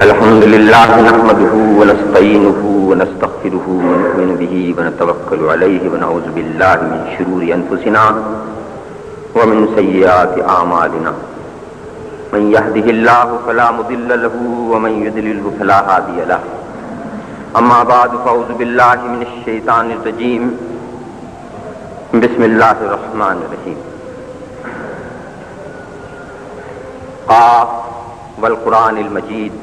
الحمد لله نحمده ونستعينه ونستغفره ونؤمن به ونتوكل عليه ونعوذ بالله من شرور أنفسنا ومن سيئات أعمالنا من يهده الله فلا مضل له ومن يضلل فلا هادي له أما بعد فأعوذ بالله من الشيطان الرجيم بسم الله الرحمن الرحيم قاف والقرآن المجيد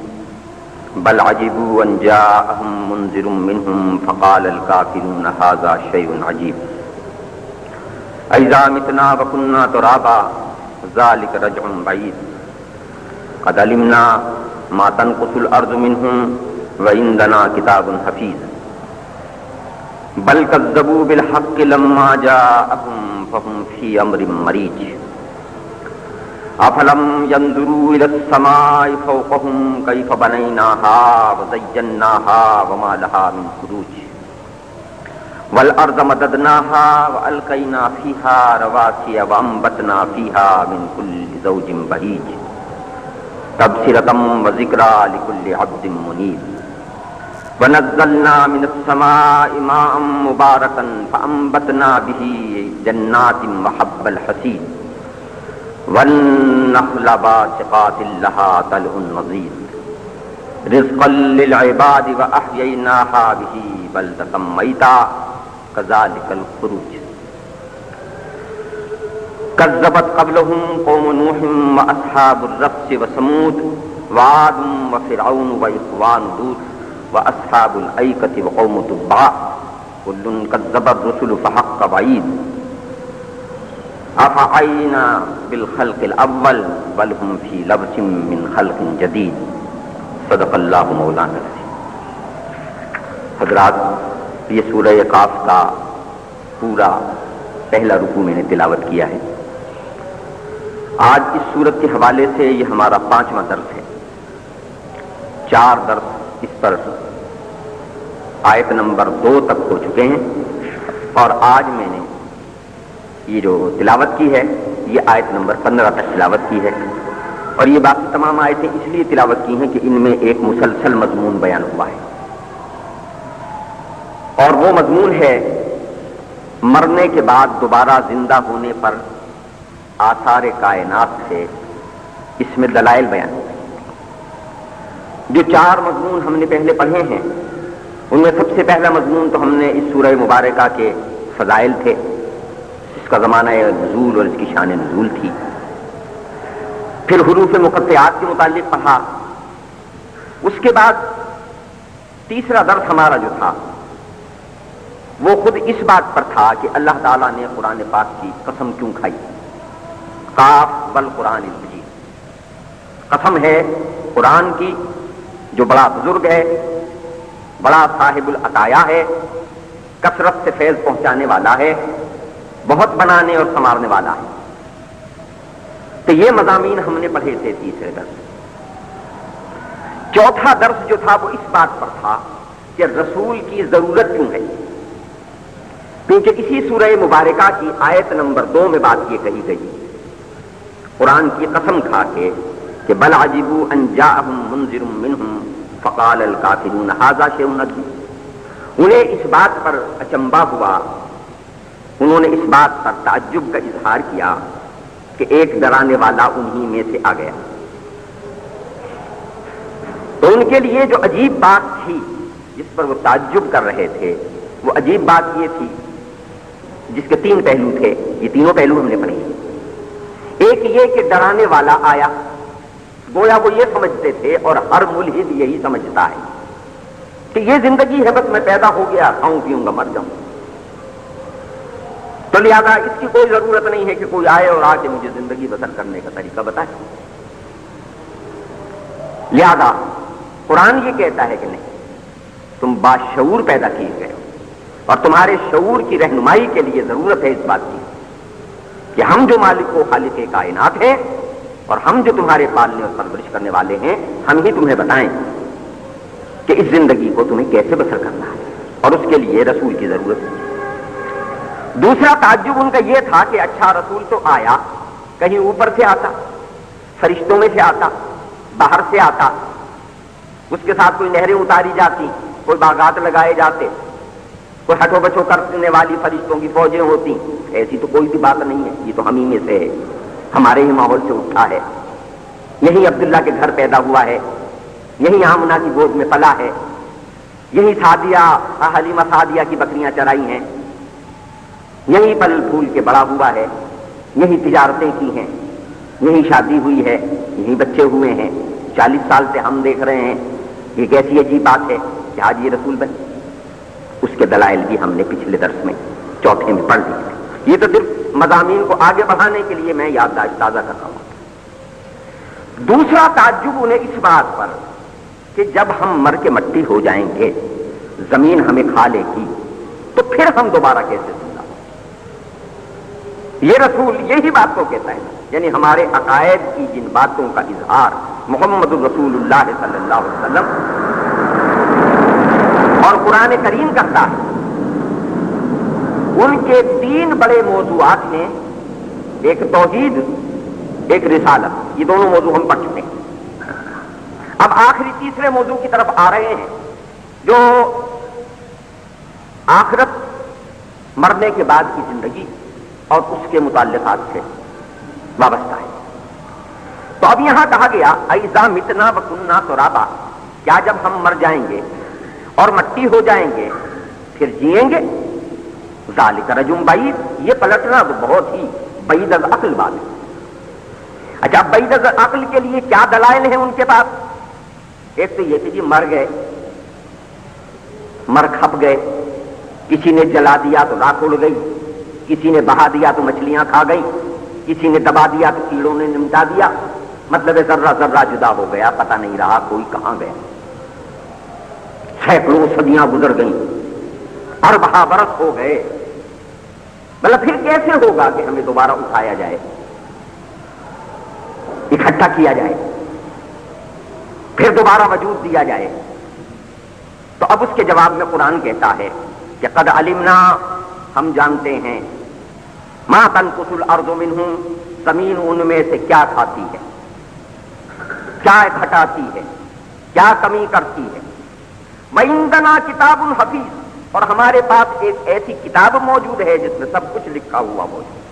بل عجبوا أن جاءهم منذر منهم فقال الكافرون هذا شيء عجيب أإذا متنا وكنا ترابا ذلك رجع بعيد قد علمنا ما تنقص الأرض منهم وعندنا كتاب حفيظ بل كذبوا بالحق لما جاءهم فهم في أمر مريج افلم ينظروا الى السماء فوقهم كيف بنيناها وزيناها وما لها من فروج والارض مددناها والقينا فيها رواسي وانبتنا فيها من كل زوج بهيج تبصرة وذكرى لكل عبد منيب ونزلنا من السماء ماء مباركا فانبتنا به جنات وحب الحصيد والنخل باسقات لها طلع نضيد رزقا للعباد وأحييناها به بلدة ميتا كذلك الخروج كذبت قبلهم قوم نوح وأصحاب الرس وثمود وعاد وفرعون وإخوان لوط وأصحاب الأيكة وقوم تبع كل كذب الرسل فحق وعيد افعینا بالخلق الاول بل هم فی لبس من خلق جدید صدق اللہ مولانا العظیم۔ حضرات، یہ سورہ قاف کا پورا پہلا رکوع میں نے تلاوت کیا ہے۔ آج اس سورت کے حوالے سے یہ ہمارا 5واں درس ہے۔ 4 درس اس پر آیت نمبر 2 تک ہو چکے ہیں، اور آج میں نے یہ جو تلاوت کی ہے یہ آیت نمبر 15 تک تلاوت کی ہے، اور یہ باقی تمام آیتیں اس لیے تلاوت کی ہیں کہ ان میں ایک مسلسل مضمون بیان ہوا ہے، اور وہ مضمون ہے مرنے کے بعد دوبارہ زندہ ہونے پر آثار کائنات سے اس میں دلائل بیان ہوئے۔ جو 4 مضمون ہم نے پہلے پڑھے ہیں ان میں سب سے پہلا مضمون تو ہم نے اس سورہ مبارکہ کے فضائل تھے، اس کا زمانہ نزول اور اس کی شان نزول تھی۔ پھر حروف مقطعات کے متعلق پڑھا۔ اس کے بعد تیسرا درس ہمارا جو تھا وہ خود اس بات پر تھا کہ اللہ تعالیٰ نے قرآن پاک کی قسم کیوں کھائی۔ قاف والقرآن المجید، قسم ہے قرآن کی جو بڑا بزرگ ہے، بڑا صاحب العطایا ہے، کثرت سے فیض پہنچانے والا ہے، بہت بنانے اور سنوارنے والا ہے۔ تو یہ مضامین ہم نے پڑھے تھے تیسرے درس۔ چوتھا درس جو تھا وہ اس بات پر تھا کہ رسول کی ضرورت کیوں ہے، کیونکہ اسی سورہ مبارکہ کی آیت نمبر 2 میں بات یہ کہی گئی، قرآن کی قسم کھا کے کہ بل عجبوا ان جاءهم منذر منهم فقال الكافرون هذا شيء عجيب۔ انہیں اس بات پر اچنبھا ہوا، انہوں نے اس بات پر تعجب کا اظہار کیا کہ ایک ڈرانے والا انہی میں سے آ گیا۔ تو ان کے لیے جو عجیب بات تھی جس پر وہ تعجب کر رہے تھے، وہ عجیب بات یہ تھی جس کے 3 پہلو تھے۔ یہ تینوں پہلو ہم نے پڑھے۔ ایک یہ کہ ڈرانے والا آیا، گویا وہ یہ سمجھتے تھے اور ہر ملحد یہی سمجھتا ہے کہ یہ زندگی ہے، بس میں پیدا ہو گیا، کھاؤں پیوں گا مر جاؤں، تو لہذا اس کی کوئی ضرورت نہیں ہے کہ کوئی آئے اور آ کے مجھے زندگی بسر کرنے کا طریقہ بتائے۔ لہذا قرآن یہ کہتا ہے کہ نہیں، تم باشعور پیدا کیے گئے ہو، اور تمہارے شعور کی رہنمائی کے لیے ضرورت ہے اس بات کی کہ ہم جو مالک و خالق کائنات ہیں اور ہم جو تمہارے پالنے اور پرورش کرنے والے ہیں، ہم ہی تمہیں بتائیں کہ اس زندگی کو تمہیں کیسے بسر کرنا ہے، اور اس کے لیے رسول کی ضرورت ہے۔ دوسرا تعجب ان کا یہ تھا کہ اچھا رسول تو آیا، کہیں اوپر سے آتا، فرشتوں میں سے آتا، باہر سے آتا، اس کے ساتھ کوئی نہریں اتاری جاتی، کوئی باغات لگائے جاتے، کوئی ہٹو بچو کرنے والی فرشتوں کی فوجیں ہوتی. ایسی تو کوئی بھی بات نہیں ہے. یہ تو ہم ہی میں سے ہے، ہمارے ہی ماحول سے اٹھا ہے. یہی عبداللہ کے گھر پیدا ہوا ہے، یہی آمنہ کی گود میں پلا ہے، یہی حلیمہ سعدیہ کی بکریاں چرائی ہیں، یہی پل پھول کے بڑا ہوا ہے، یہی تجارتیں کی ہیں، یہی شادی ہوئی ہے، یہی بچے ہوئے ہیں. 40 سال سے ہم دیکھ رہے ہیں. یہ کیسی عجیب بات ہے کہ آج یہ رسول بنے. اس کے دلائل بھی ہم نے پچھلے درس میں چوتھے میں پڑھ لیے تھے. یہ تو صرف مضامین کو آگے بڑھانے کے لیے میں یادداشت تازہ کر رہا ہوں. دوسرا تعجب انہیں اس بات پر کہ جب ہم مر کے مٹی ہو جائیں گے، زمین ہمیں کھا لے گی، تو پھر ہم دوبارہ کیسے زندہ ہوں؟ یہ رسول یہی بات کو کہتا ہے، یعنی ہمارے عقائد کی جن باتوں کا اظہار محمد رسول اللہ صلی اللہ علیہ وسلم اور قرآن کریم کرتا ہے. ان کے 3 بڑے موضوعات ہیں، ایک توحید، ایک رسالت. یہ دونوں موضوع ہم پڑھ چکے ہیں. اب آخری تیسرے موضوع کی طرف آ رہے ہیں جو آخرت، مرنے کے بعد کی زندگی اور اس کے متعلقات سے وابستہ ہے. تو اب یہاں کہا گیا اذا متنا وکننا ترابا، کیا جب ہم مر جائیں گے اور مٹی ہو جائیں گے پھر جئیں گے؟ ذالک رجم بعید، یہ پلٹنا تو بہت ہی بعید از عقل بات ہے. اچھا، بعید از عقل کے لیے کیا دلائل ہیں ان کے پاس؟ ایک تو یہ کہ جی مر گئے، مر کھپ گئے، کسی نے جلا دیا تو راکھ اڑ گئی، کسی نے بہا دیا تو مچھلیاں کھا گئی، کسی نے دبا دیا تو کیڑوں نے نمٹا دیا. مطلب ذرہ ذرہ جدا ہو گیا، پتہ نہیں رہا کوئی کہاں گیا. سینکڑوں صدیاں گزر گئیں، اربہ برس ہو گئے. مطلب پھر کیسے ہوگا کہ ہمیں دوبارہ اٹھایا جائے، اکٹھا کیا جائے، پھر دوبارہ وجود دیا جائے؟ تو اب اس کے جواب میں قرآن کہتا ہے کہ قد علمنا، ہم جانتے ہیں، ما تنقص الارض منہم، زمین ان میں سے کیا کھاتی ہے، کیا گھٹاتی ہے، کیا کمی کرتی ہے. وعندنا کتاب حفیظ، اور ہمارے پاس ایک ایسی کتاب موجود ہے جس میں سب کچھ لکھا ہوا موجود ہے.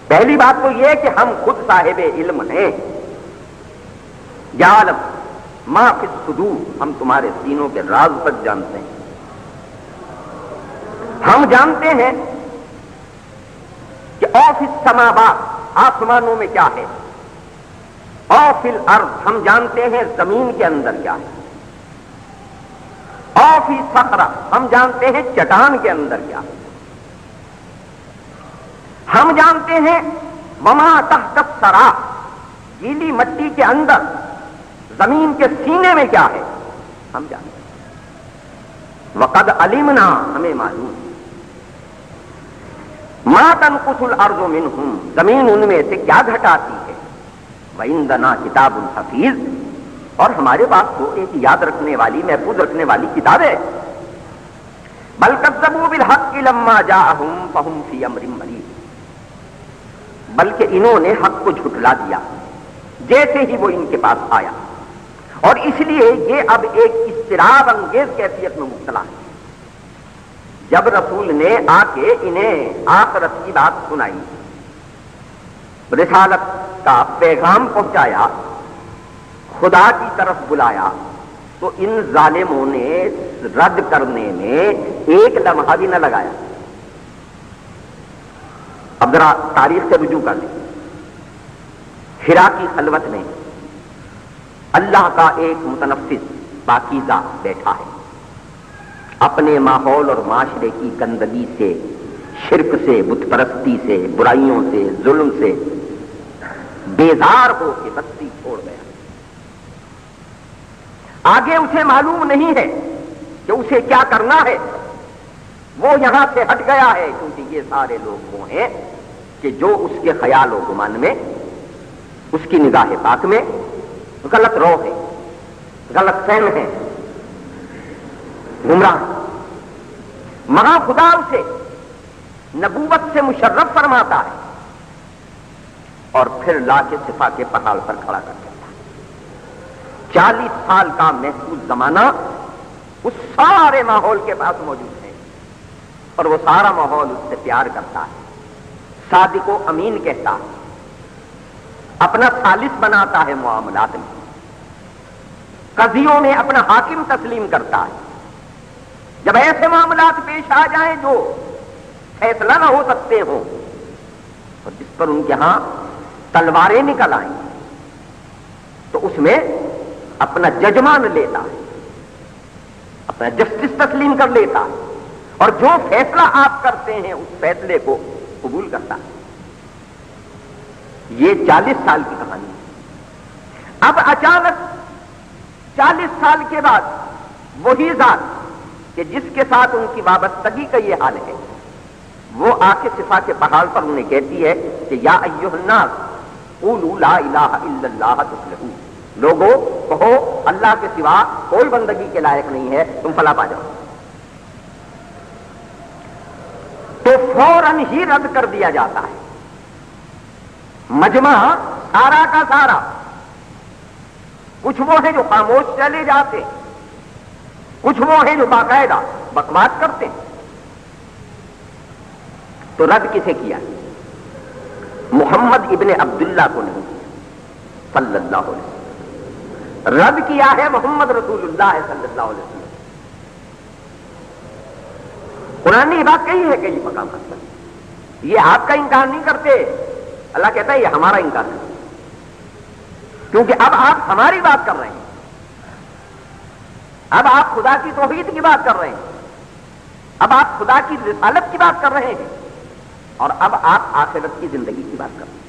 پہلی بات تو یہ کہ ہم خود صاحب علم ہیں. یعلم ما فی الصدور، ہم تمہارے سینوں کے راز تک جانتے ہیں. ہم جانتے ہیں کہ او فی السماوات، آسمانوں میں کیا ہے، او فی الارض، ہم جانتے ہیں زمین کے اندر کیا ہے، او فی صخرہ، ہم جانتے ہیں چٹان کے اندر کیا ہے. ہم جانتے ہیں وما تحت الثری، گیلی مٹی کے اندر زمین کے سینے میں کیا ہے، ہم جانتے ہیں. وقد علمنا، ہمیں معلوم. ما تنقص الارض منہم، زمین ان میں سے کیا گھٹاتی ہے. وعندنا کتاب حفیظ، اور ہمارے پاس تو ایک یاد رکھنے والی، محفوظ رکھنے والی کتاب ہے. بل کذبوا بالحق لما جاءہم فہم فی امر مریض، بلکہ انہوں نے حق کو جھٹلا دیا جیسے ہی وہ ان کے پاس آیا، اور اس لیے یہ اب ایک اضطراب انگیز کیفیت میں مبتلا ہے. جب رسول نے آ کے انہیں آخرت کی بات سنائی، رسالت کا پیغام پہنچایا، خدا کی طرف بلایا، تو ان ظالموں نے رد کرنے میں ایک لمحہ بھی نہ لگایا. اب ذرا تاریخ سے رجوع کر لیں. حرا کی خلوت میں اللہ کا ایک متنفس پاکیزہ بیٹھا ہے، اپنے ماحول اور معاشرے کی گندگی سے، شرک سے، بت پرستی سے، برائیوں سے، ظلم سے بیزار ہو کے بستی چھوڑ گیا. آگے اسے معلوم نہیں ہے کہ اسے کیا کرنا ہے. وہ یہاں سے ہٹ گیا ہے کیونکہ یہ سارے لوگ وہ ہیں کہ جو اس کے خیال و گمان میں، اس کی نگاہ پاک میں غلط رو ہے، غلط فہم ہے، گمراہ. وہاں خدا اسے نبوت سے مشرف فرماتا ہے اور پھر لا کے صفا کے پہاڑ پر کھڑا کر دیتا ہے. 40 سال کا محفوظ زمانہ اس سارے ماحول کے پاس موجود ہے، اور وہ سارا ماحول اس سے پیار کرتا ہے، صادق و امین کہتا ہے، اپنا ثالث بناتا ہے معاملات میں، قضیوں میں اپنا حاکم تسلیم کرتا ہے۔ جب ایسے معاملات پیش آ جائیں جو فیصلہ نہ ہو سکتے ہوں اور جس پر ان کے ہاں تلواریں نکل آئیں، تو اس میں اپنا ججمان لیتا ہے، اپنا جسٹس تسلیم کر لیتا ہے، اور جو فیصلہ آپ کرتے ہیں اس فیصلے کو قبول کرتا ہے۔ یہ 40 سال کی کہانی ہے۔ اب اچانک 40 سال کے بعد وہی ذات کہ جس کے ساتھ ان کی وابستگی کا یہ حال ہے، وہ آ کے صفا کے پہاڑ پر انہیں کہتی ہے کہ یا ایھا الناس قولوا لا الہ الا اللہ تفلحوا، لوگوں کہو اللہ کے سوا کوئی بندگی کے لائق نہیں ہے، تم فلاح پا جاؤ۔ تو فوراً ہی رد کر دیا جاتا ہے مجمع سارا کا سارا۔ کچھ وہ ہیں جو خاموش چلے جاتے، کچھ وہ ہیں جو باقاعدہ بکواس کرتے۔ تو رد کسے کیا؟ محمد ابن عبداللہ کو نہیں کیا صلی اللہ علیہ وسلم، رد کیا ہے محمد رسول اللہ صلی اللہ علیہ وسلم۔ قرآن نے یہ بات کہی ہے کئی مقامات پر، یہ آپ کا انکار نہیں کرتے، اللہ کہتا ہے یہ ہمارا انکار ہے، کیونکہ اب آپ ہماری بات کر رہے ہیں، اب آپ خدا کی توحید کی بات کر رہے ہیں، اب آپ خدا کی رسالت کی بات کر رہے ہیں، اور اب آپ آخرت کی زندگی کی بات کر رہے ہیں۔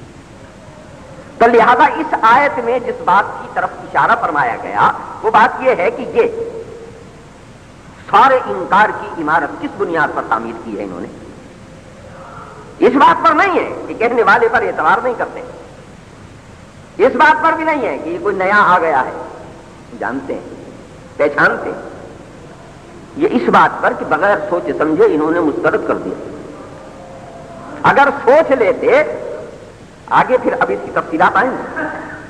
تو لہذا اس آیت میں جس بات کی طرف اشارہ فرمایا گیا وہ بات یہ ہے کہ یہ سارے انکار کی عمارت کس بنیاد پر تعمیر کی ہے انہوں نے؟ اس بات پر نہیں ہے کہ کہنے والے پر اعتبار نہیں کرتے، اس بات پر بھی نہیں ہے کہ یہ کوئی نیا آ گیا ہے، جانتے ہیں، پہچانتے ہیں، یہ اس بات پر کہ بغیر سوچے سمجھے انہوں نے مسترد کر دیا۔ اگر سوچ لیتے، آگے پھر اب اس کی تفصیلات آئیں گے،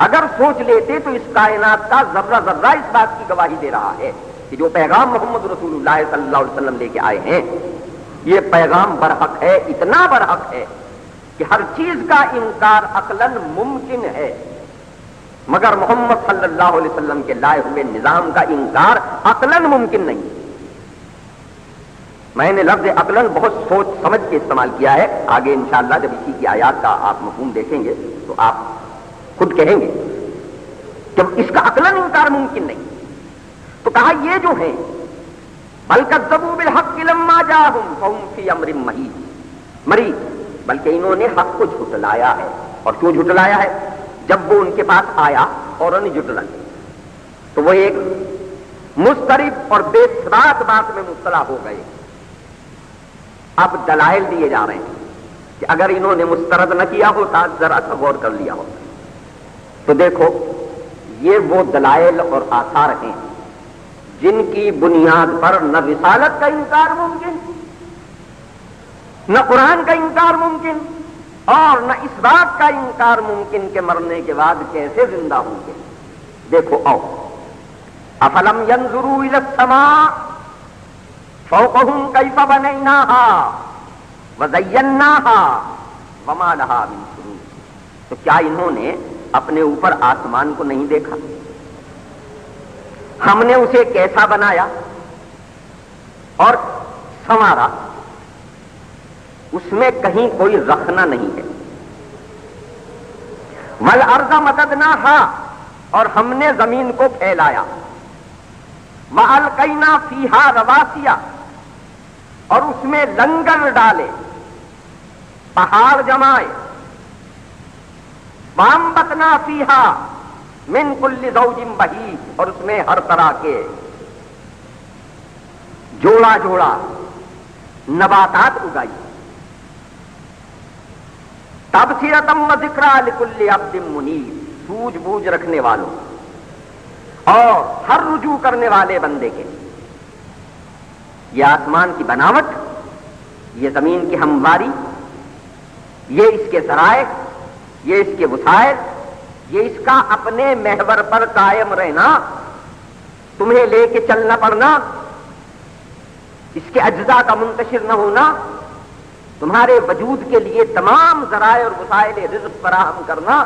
اگر سوچ لیتے تو اس کائنات کا ذرہ ذرہ اس بات کی گواہی دے رہا ہے کہ جو پیغام محمد رسول اللہ صلی اللہ علیہ وسلم لے کے آئے ہیں یہ پیغام برحق ہے، اتنا برحق ہے کہ ہر چیز کا انکار عقلاً ممکن ہے، مگر محمد صلی اللہ علیہ وسلم کے لائے ہوئے نظام کا انکار عقلاً ممکن نہیں۔ میں نے لفظ عقلاً بہت سوچ سمجھ کے استعمال کیا ہے، آگے انشاءاللہ جب اسی کی آیات کا آپ مفہوم دیکھیں گے تو آپ خود کہیں گے کہ اس کا عقلاً انکار ممکن نہیں۔ تو کہا یہ جو ہیں بل کذبوا بالحق لما جاءهم فهم فی امر مریض، بلکہ انہوں نے حق کو جھٹلایا ہے، اور کیوں جھٹلایا ہے؟ جب وہ ان کے پاس آیا اور انہیں جھٹلایا تو وہ ایک مضطرب اور بے ثبات بات میں مبتلا ہو گئے۔ اب دلائل دیے جا رہے ہیں کہ اگر انہوں نے مسترد نہ کیا ہوتا، ذرا سا غور کر لیا ہوتا، تو دیکھو یہ وہ دلائل اور آثار ہیں جن کی بنیاد پر نہ رسالت کا انکار ممکن، نہ قرآن کا انکار ممکن، اور نہ اس بات کا انکار ممکن کہ مرنے کے بعد کیسے زندہ ہوں گے۔ دیکھو آؤ، افلم ينظروا الى السماء فوقهم كيف بنيناها وزيناها وما لها من فروج، تو کیا انہوں نے اپنے اوپر آسمان کو نہیں دیکھا؟ ہم نے اسے کیسا بنایا اور سنوارا، اس میں کہیں کوئی رخنا نہیں ہے۔ والارض مددناها، اور ہم نے زمین کو پھیلایا، وَأَلْقَيْنَا فِيهَا رَوَاسِيَ، اور اس میں لنگر ڈالے، پہاڑ جمائے، وَأَنبَتْنَا فِيهَا مِن كُلِّ زَوْجٍ بَهِيجٍ، اور اس میں ہر طرح کے جوڑا جوڑا نباتات اگائی، تَبْصِرَةً وَذِكْرَىٰ لِكُلِّ عَبْدٍ مُنِيبٍ، سوجھ بوجھ رکھنے والوں اور ہر رجوع کرنے والے بندے کے۔ یہ آسمان کی بناوٹ، یہ زمین کی ہمواری، یہ اس کے ذرائع، یہ اس کے وسائل، یہ اس کا اپنے محور پر قائم رہنا، تمہیں لے کے چلنا پڑنا، اس کے اجزاء کا منتشر نہ ہونا، تمہارے وجود کے لیے تمام ذرائع اور وسائل رزق فراہم کرنا،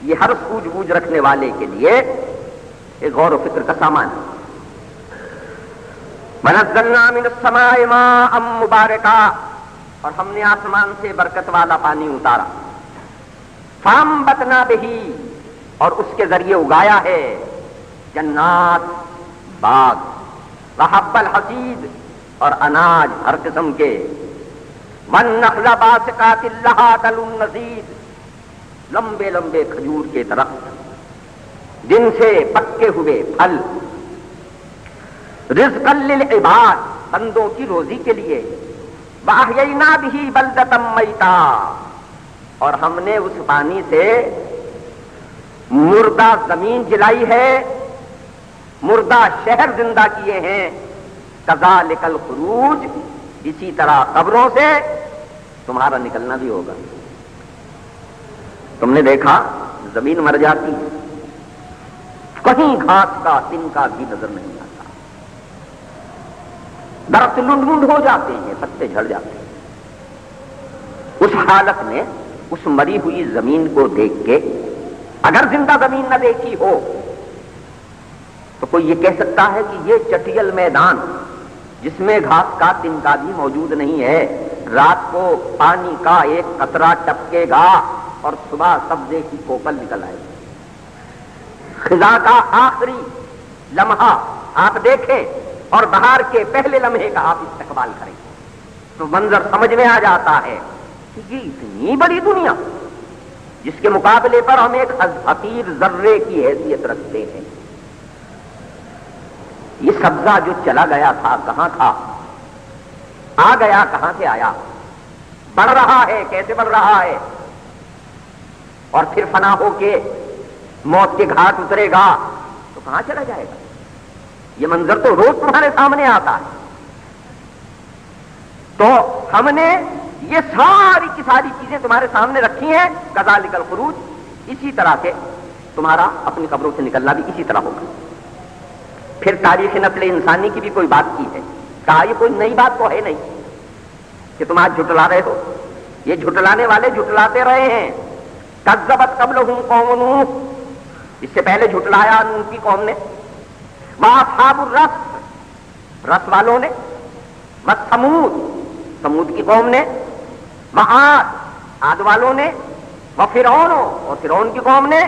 یہ ہر سوجھ بوجھ رکھنے والے کے لیے ایک غور و فکر کا سامان ہے۔ وَنَزَّلْنَا مِنَ السَّمَاءِ مَاءً مُبَارَكًا، اور ہم نے آسمان سے برکت والا پانی اتارا، فَأَنبَتْنَا بِهِ، اور اس کے ذریعے اگایا ہے جنات، باغ، وَحَبَّ الْحَصِيدِ، اور اناج ہر قسم کے، وَالنَّخْلَ بَاسِقَاتٍ لَهَا طَلْعٌ نَضِيدٌ، لمبے لمبے کھجور کے درخت جن سے پکے ہوئے پھل، رزقا للعباد، بندوں کی روزی کے لیے، وَأَحْيَيْنَا بِهِ بَلْدَةً مَيْتًا، اور ہم نے اس پانی سے مردہ زمین جلائی ہے، مردہ شہر زندہ کیے ہیں، کذالک الخروج، اسی طرح قبروں سے تمہارا نکلنا بھی ہوگا۔ تم نے دیکھا زمین مر جاتی ہے، کہیں گھاس کا تنکا بھی نظر نہیں آتا، درخت لنڈ لنڈ ہو جاتے ہیں، پتے جھڑ جاتے ہیں۔ اس حالت میں اس مری ہوئی زمین کو دیکھ کے اگر زندہ زمین نہ دیکھی ہو تو کوئی یہ کہہ سکتا ہے کہ یہ چٹیل میدان جس میں گھاس کا تنکا بھی موجود نہیں ہے، رات کو پانی کا ایک قطرہ ٹپکے گا اور صبح سبزے کی کوپل نکل آئے گی، خزاں کا آخری لمحہ آپ دیکھیں اور بہار کے پہلے لمحے کا آپ استقبال کریں تو منظر سمجھ میں آ جاتا ہے کہ یہ اتنی بڑی دنیا جس کے مقابلے پر ہم ایک حقیر ذرے کی حیثیت رکھتے ہیں۔ یہ سبزہ جو چلا گیا تھا کہاں تھا، آ گیا کہاں سے آیا، بڑھ رہا ہے کیسے بڑھ رہا ہے، اور پھر فنا ہو کے موت کے گھاٹ اترے گا تو کہاں چلا جائے گا۔ یہ منظر تو روز تمہارے سامنے آتا ہے۔ تو ہم نے یہ ساری کی ساری چیزیں تمہارے سامنے رکھی ہیں، کذالک الخروج، اسی طرح سے تمہارا اپنی قبروں سے نکلنا بھی اسی طرح ہوگا۔ پھر تاریخ نسل انسانی کی بھی کوئی بات کی ہے، کہا یہ کوئی نئی بات تو ہے نہیں کہ تم آج جھٹلا رہے ہو، یہ جھٹلانے والے جھٹلاتے رہے ہیں۔ کذبت قبلہم قوم نوح، اس سے پہلے جھٹلایا نوح کی قوم نے، واصحاب الرس، رس والوں نے، وثمود، سمود کی قوم نے، وعاد، عاد والوں نے، وفرعون، اور فرعون کی قوم نے،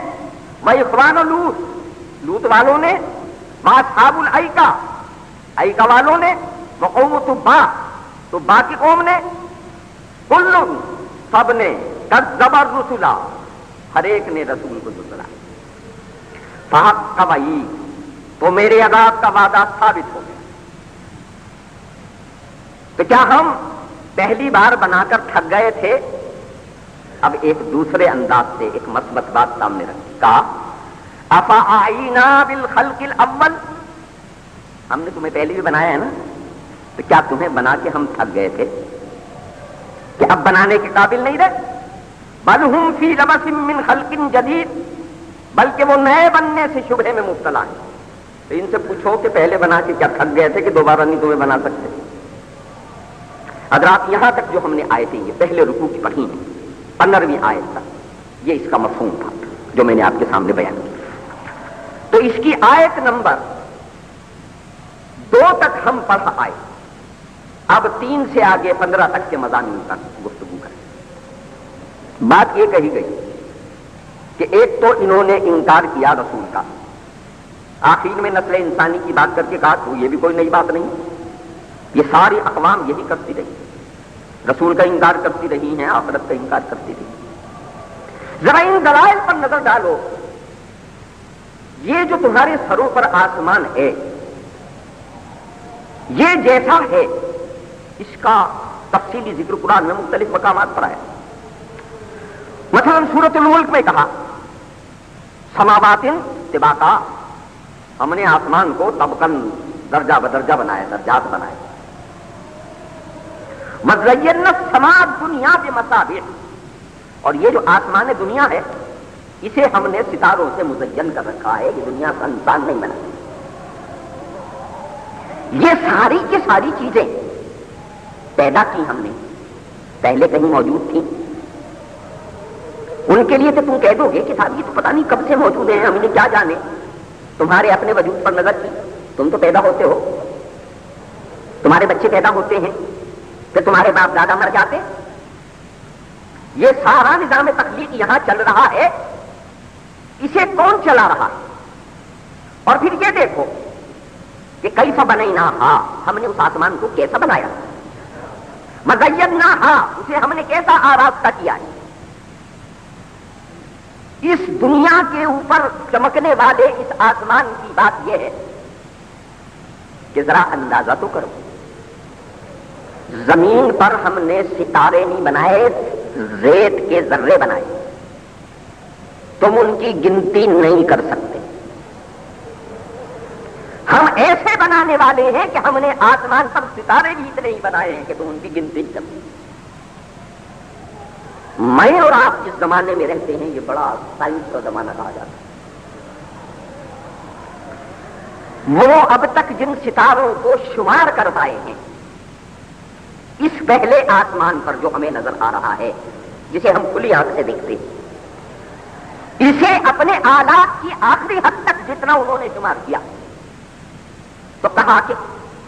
واخوان لوط، لوط والوں نے، واصحاب الایکہ، ایکہ والوں نے، وقوم تبع، تبع کی قوم نے، کل، سب نے، کذب الرسل، ہر ایک نے رسول کو جھٹلایا، فحق وعید، تو میرے عذاب کا وعدہ ثابت ہو گیا۔ تو کیا ہم پہلی بار بنا کر تھک گئے تھے؟ اب ایک دوسرے انداز سے ایک مثبت بات سامنے رکھی، کہا افاعینا بالخلق الاول، ہم نے تمہیں پہلے بھی بنایا ہے نا، تو کیا تمہیں بنا کے ہم تھک گئے تھے کہ اب بنانے کے قابل نہیں رہے؟ بل ہم فی لبس من خلق جدید، بلکہ وہ نئے بننے سے شبہے میں مبتلا ہیں۔ تو ان سے پوچھو کہ پہلے بنا کے کیا تھک گئے تھے کہ دوبارہ نہیں تمہیں بنا سکتے؟ حضرات یہاں تک جو ہم نے آیتیں یہ پہلے رکوع کی پڑھی ہیں، 15ویں آیت تک، یہ اس کا مفہوم تھا جو میں نے آپ کے سامنے بیان کیا۔ تو اس کی آیت نمبر 2 تک ہم پڑھ آئے، اب 3 سے آگے 15 تک کے مضامین پر گفتگو کریں۔ بات یہ کہی گئی کہ ایک تو انہوں نے انکار کیا رسول کا، آخر میں نسل انسانی کی بات کر کے کہا تو یہ بھی کوئی نئی بات نہیں، یہ ساری اقوام یہی کرتی رہی، رسول کا انکار کرتی رہی ہیں، آخرت کا انکار کرتی رہی۔ ذرا ان دلائل پر نظر ڈالو، یہ جو تمہارے سروں پر آسمان ہے یہ جیسا ہے، اس کا تفصیلی ذکر قرآن میں مختلف مقامات پر آیا۔ مثلا سورۃ الملک میں کہا سماوات طباقا، ہم نے آسمان کو طبقاً درجہ بدرجہ بنایا، درجات بنائے۔ وَزَيَّنَّا السَّمَاءَ الدُّنْيَا بِمَصَابِيحَ، اور یہ جو آسمان دنیا ہے اسے ہم نے ستاروں سے مزین کر رکھا ہے، یہ دنیا کا انسان نہیں بنا۔ یہ ساری کی ساری چیزیں پیدا کی ہم نے، پہلے کہیں موجود تھیں؟ ان کے لیے تو تم کہہ دو گے کہ صاحب یہ تو پتہ نہیں کب سے موجود ہیں، ہم انہیں کیا جانے۔ تمہارے اپنے وجود پر نظر کی، تم تو پیدا ہوتے ہو، تمہارے بچے پیدا ہوتے ہیں، پھر تمہارے باپ دادا مر جاتے، یہ سارا نظام تخلیق یہاں چل رہا ہے، اسے کون چلا رہا ہے؟ اور پھر یہ دیکھو کہ کیسا بنیناہا، ہم نے اس آسمان کو کیسا بنایا، مزیناہا، اسے ہم نے کیسا آراستہ کیا ہے۔ اس دنیا کے اوپر چمکنے والے اس آسمان کی بات یہ ہے کہ ذرا اندازہ تو کرو، زمین پر ہم نے ستارے نہیں بنائے، ریت کے ذرے بنائے، تم ان کی گنتی نہیں کر سکتے۔ ہم ایسے بنانے والے ہیں کہ ہم نے آسمان پر ستارے بھی اتنے ہی بنائے ہیں کہ تم ان کی گنتی کر سکتے۔ میں اور آپ جس زمانے میں رہتے ہیں یہ بڑا سائنس کا زمانہ کہا جاتا ہے۔ وہ اب تک جن ستاروں کو شمار کر پائے ہیں، اس پہلے آسمان پر جو ہمیں نظر آ رہا ہے، جسے ہم کھلی آنکھ سے دیکھتے ہیں، اسے اپنے آلات کی آخری حد تک جتنا انہوں نے شمار کیا تو کہا کہ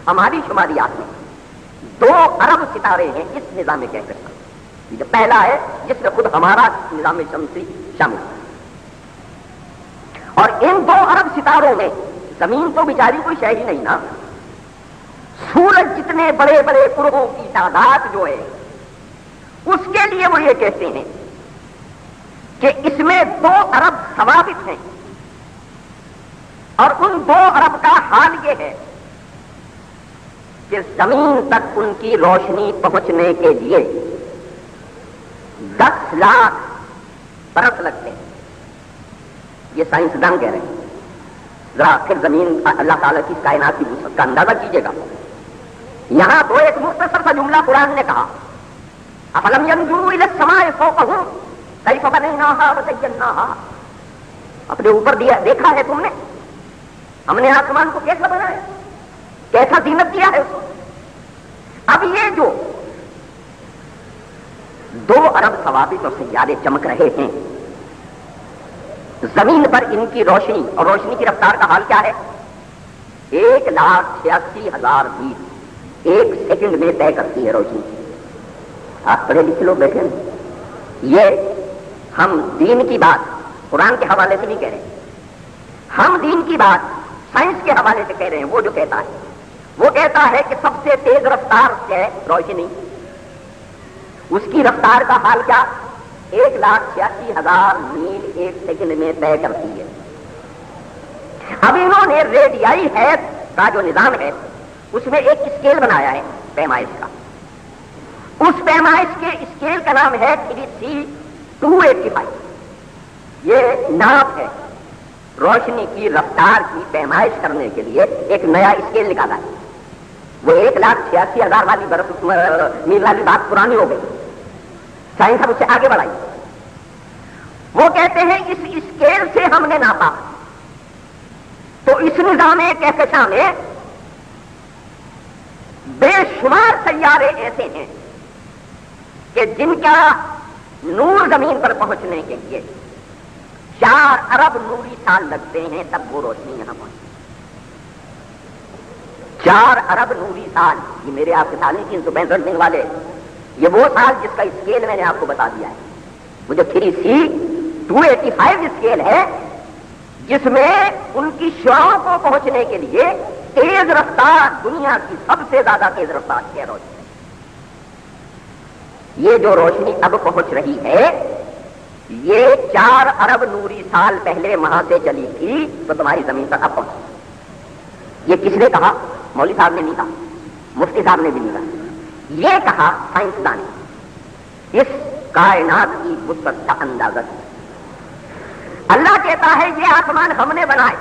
ہماری شماریات میں 2 ارب ستارے ہیں اس نظام کہکشاں کا۔ یہ جو پہلا ہے جس میں خود ہمارا نظام شمسی شامل ہے، اور ان 2 ارب ستاروں میں زمین تو بیچاری کوئی شے ہی نہیں نا، سورج جتنے بڑے بڑے گروہوں کی تعداد جو ہے اس کے لیے وہ یہ کہتے ہیں کہ اس میں 2 ارب ثوابت ہیں، اور ان 2 ارب کا حال یہ ہے کہ زمین تک ان کی روشنی پہنچنے کے لیے 10 لاکھ برس لگتے ہیں۔ یہ سائنسدان کہہ رہے ہیں۔ ذرا پھر زمین اللہ تعالیٰ کی کائنات کی وسعت کا اندازہ کیجیے گا۔ یہاں تو ایک مختصر سا جملہ قرآن نے کہا، افلم ينظروا الى السماء فوقهم كيف بنيناها وزيناها، اپنے اوپر دیکھا ہے تم نے، ہم نے آسمان کو کیسا بنایا، کیسا زینت دیا ہے اس کو۔ اب یہ جو 2 ارب ثوابت اور سیارے چمک رہے ہیں زمین پر، ان کی روشنی اور روشنی کی رفتار کا حال کیا ہے؟ 1,86,000 میل 1 سیکنڈ میں طے کرتی ہے روشنی۔ آپ پڑھے لکھے لوگ بیٹھے ہیں، یہ ہم دین کی بات قرآن کے حوالے سے نہیں کہہ رہے، ہم دین کی بات سائنس کے حوالے سے کہہ رہے ہیں۔ وہ جو کہتا ہے وہ کہتا ہے کہ سب سے تیز رفتار ہے روشنی، اس کی رفتار کا حال کیا؟ 1,86,000 میل 1 سیکنڈ میں طے کرتی ہے۔ اب انہوں نے ریڈیائی حیض کا جو نظام ہے اس میں ایک اسکیل بنایا ہے پیمائش کا، اس پیمائش کے اسکیل کا نام ہے 3C285۔ یہ ناپ ہے، روشنی کی رفتار کی پیمائش کرنے کے لیے ایک نیا اسکیل نکالا ہے۔ وہ 1,86,000 والی برس میل والی بات پرانی ہو گئی، سائنس اب اس سے آگے بڑھائی۔ وہ کہتے ہیں اس اسکیل سے ہم نے ناپا تو اس نظام کہکشاں میں بے شمار سیارے ایسے ہیں کہ جن کا نور زمین پر پہنچنے کے لیے 4 ارب نوری سال لگتے ہیں، تب وہ روشنی یہاں پہنچتی۔ 4 ارب نوری سال، یہ میرے آپ کے سال نہیں 365 دن والے، یہ وہ سال جس کا اسکیل میں نے آپ کو بتا دیا ہے۔ وہ جو 3C285 اسکیل ہے جس میں ان کی شعاعوں کو پہنچنے کے لیے تیز رفتار، دنیا کی سب سے زیادہ تیز رفتار ہے روشنی۔ یہ جو روشنی اب پہنچ رہی ہے یہ 4 ارب نوری سال پہلے وہاں سے چلی تھی تو تمہاری زمین پر اب پہنچی۔ یہ کس نے کہا؟ مولوی صاحب نے نہیں کہا، مفتی صاحب نے بھی نہیں کہا، یہ کہا سائنسدان نے۔ اس کائنات کی وسعت کا اندازہ کیا۔ اللہ کہتا ہے یہ آسمان ہم نے بنائے،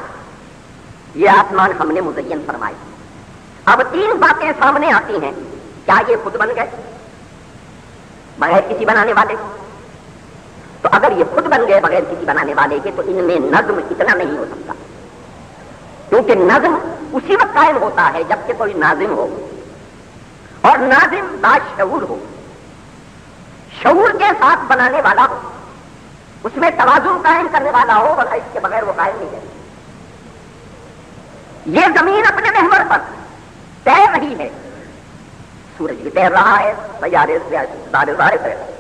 یہ آسمان ہم نے مزین فرمائے۔ اب 3 باتیں سامنے آتی ہیں، کیا یہ خود بن گئے بغیر کسی بنانے والے؟ تو اگر یہ خود بن گئے بغیر کسی بنانے والے کے تو ان میں نظم اتنا نہیں ہو سکتا، کیونکہ نظم اسی وقت قائم ہوتا ہے جب کہ کوئی ناظم ہو، اور ناظم باشعور ہو، شعور کے ساتھ بنانے والا ہو، اس میں توازن قائم کرنے والا ہو، ورنہ اس کے بغیر وہ قائم نہیں ہے۔ یہ زمین اپنے محور پر تیر رہی ہے، سورج بھی تیر رہا ہے، سیارے ستارے سارے تیر رہے ہیں،